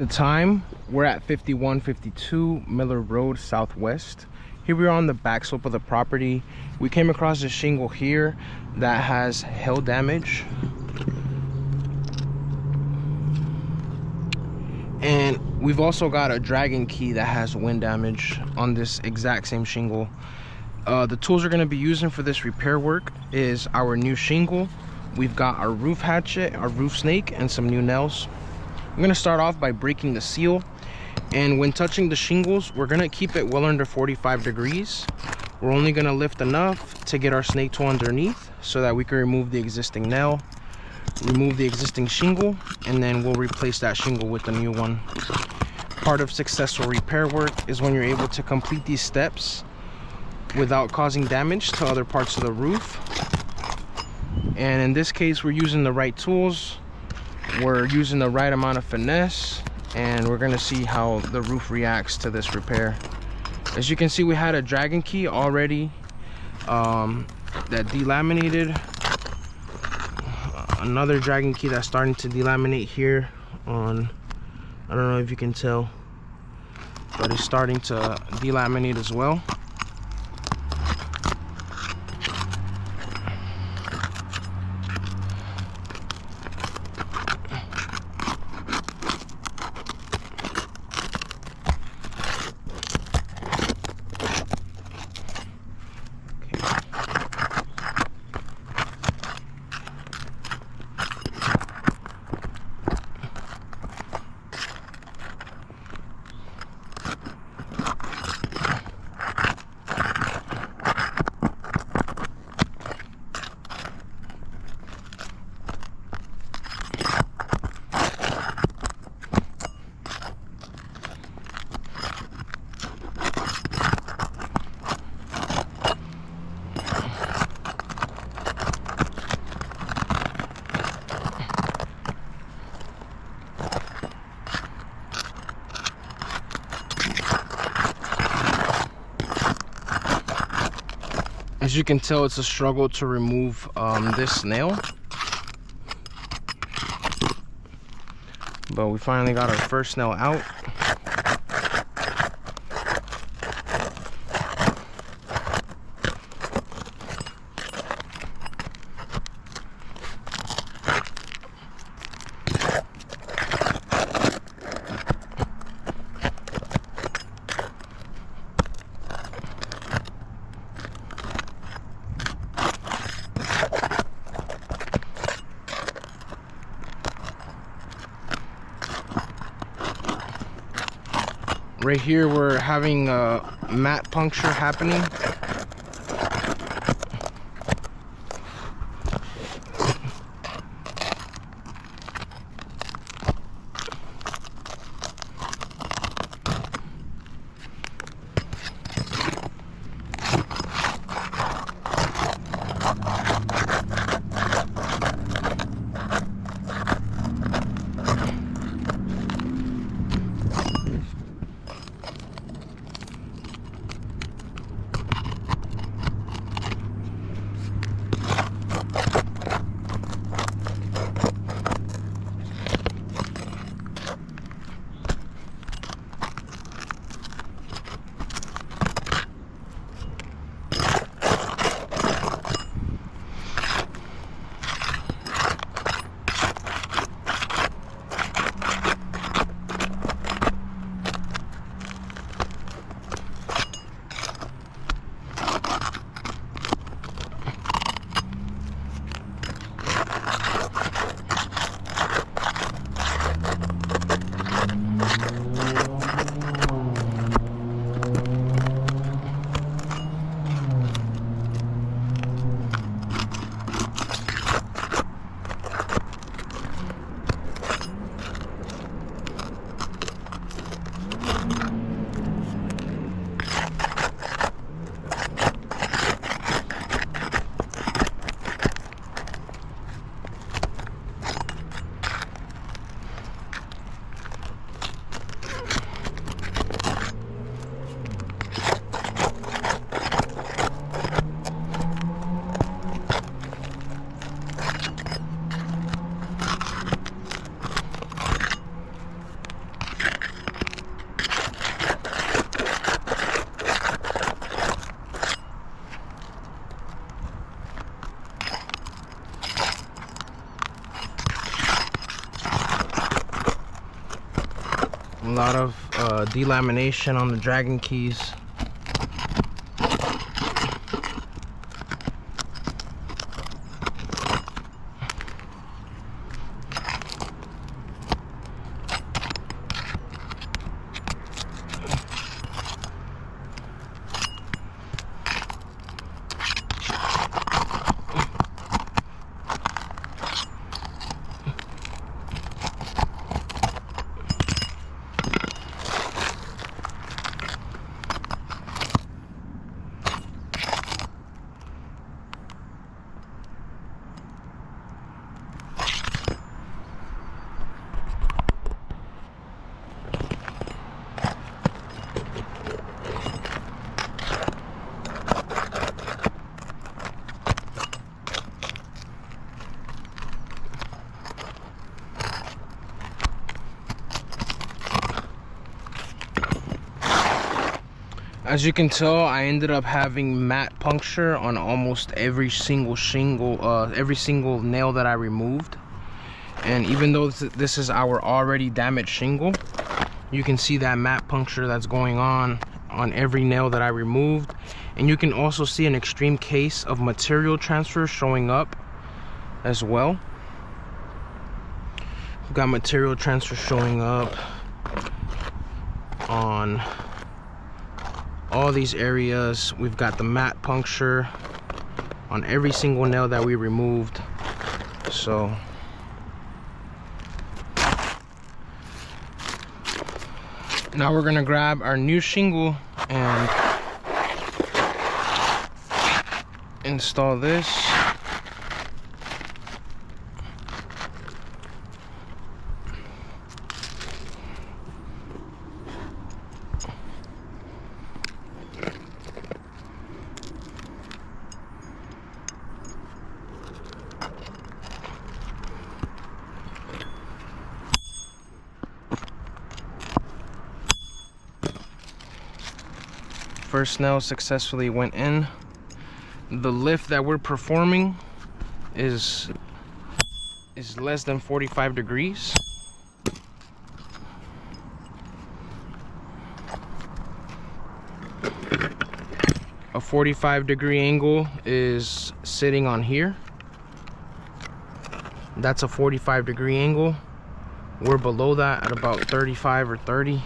The time, we're at 5152 Miller Road Southwest. Here we are on the back slope of the property. We came across a shingle here that has hail damage, and we've also got a dragon key that has wind damage on this exact same shingle. The tools we're going to be using for this repair work is our new shingle. We've got our roof hatchet, our roof snake, and some new nails. I'm going to start off by breaking the seal, and when touching the shingles, we're going to keep it well under 45 degrees. We're only going to lift enough to get our snake tool underneath so that we can remove the existing nail, remove the existing shingle, and then we'll replace that shingle with the new one. Part of successful repair work is when you're able to complete these steps without causing damage to other parts of the roof. And in this case, we're using the right tools, we're using the right amount of finesse, and we're going to see how the roof reacts to this repair. As you can see, we had a dragon key already that delaminated. Another dragon key that's starting to delaminate here on, I don't know if you can tell, but it's starting to delaminate as well. As you can tell, it's a struggle to remove this nail, but we finally got our first nail out. Right here, we're having a mat puncture happening. A lot of delamination on the Dragon keys. As you can tell, I ended up having matte puncture on almost every single shingle, every single nail that I removed. And even though this is our already damaged shingle, you can see that matte puncture that's going on every nail that I removed. And you can also see an extreme case of material transfer showing up as well. We've got material transfer showing up on all these areas. We've got the matte puncture on every single nail that we removed. So now we're gonna grab our new shingle and install this. First nail successfully went in. The lift that we're performing is less than 45 degrees. A 45-degree angle is sitting on here. That's a 45-degree angle. We're below that at about 35 or 30.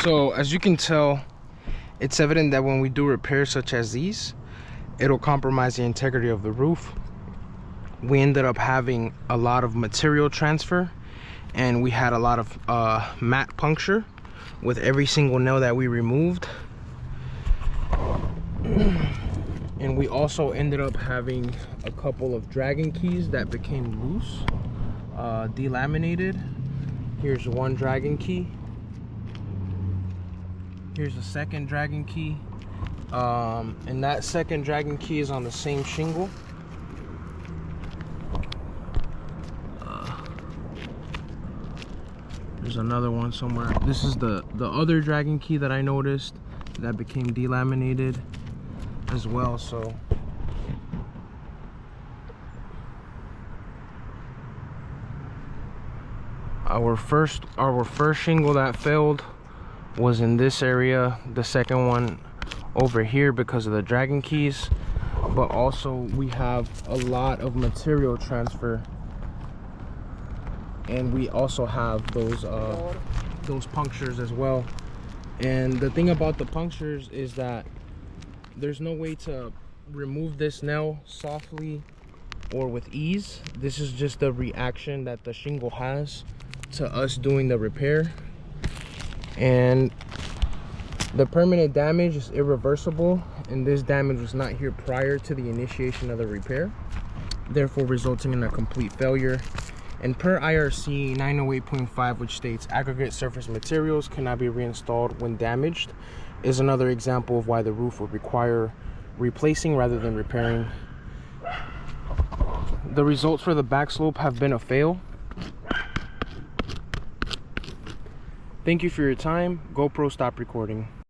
So as you can tell, it's evident that when we do repairs such as these, it'll compromise the integrity of the roof. We ended up having a lot of material transfer, and we had a lot of matte puncture with every single nail that we removed. And we also ended up having a couple of Dragon keys that became loose, delaminated. Here's one Dragon key. Here's the second Dragon key. And that second Dragon key is on the same shingle. There's another one somewhere. This is the other Dragon key that I noticed that became delaminated as well. So our first shingle that failed was in this area, the second one over here because of the Dragon keys, but also we have a lot of material transfer and we also have those punctures as well. And the thing about the punctures is that there's no way to remove this nail softly or with ease. This is just the reaction that the shingle has to us doing the repair. And the permanent damage is irreversible, and this damage was not here prior to the initiation of the repair, therefore resulting in a complete failure. And per IRC 908.5, which states aggregate surface materials cannot be reinstalled when damaged, is another example of why the roof would require replacing rather than repairing. The results for the back slope have been a fail. Thank you for your time. GoPro, stop recording.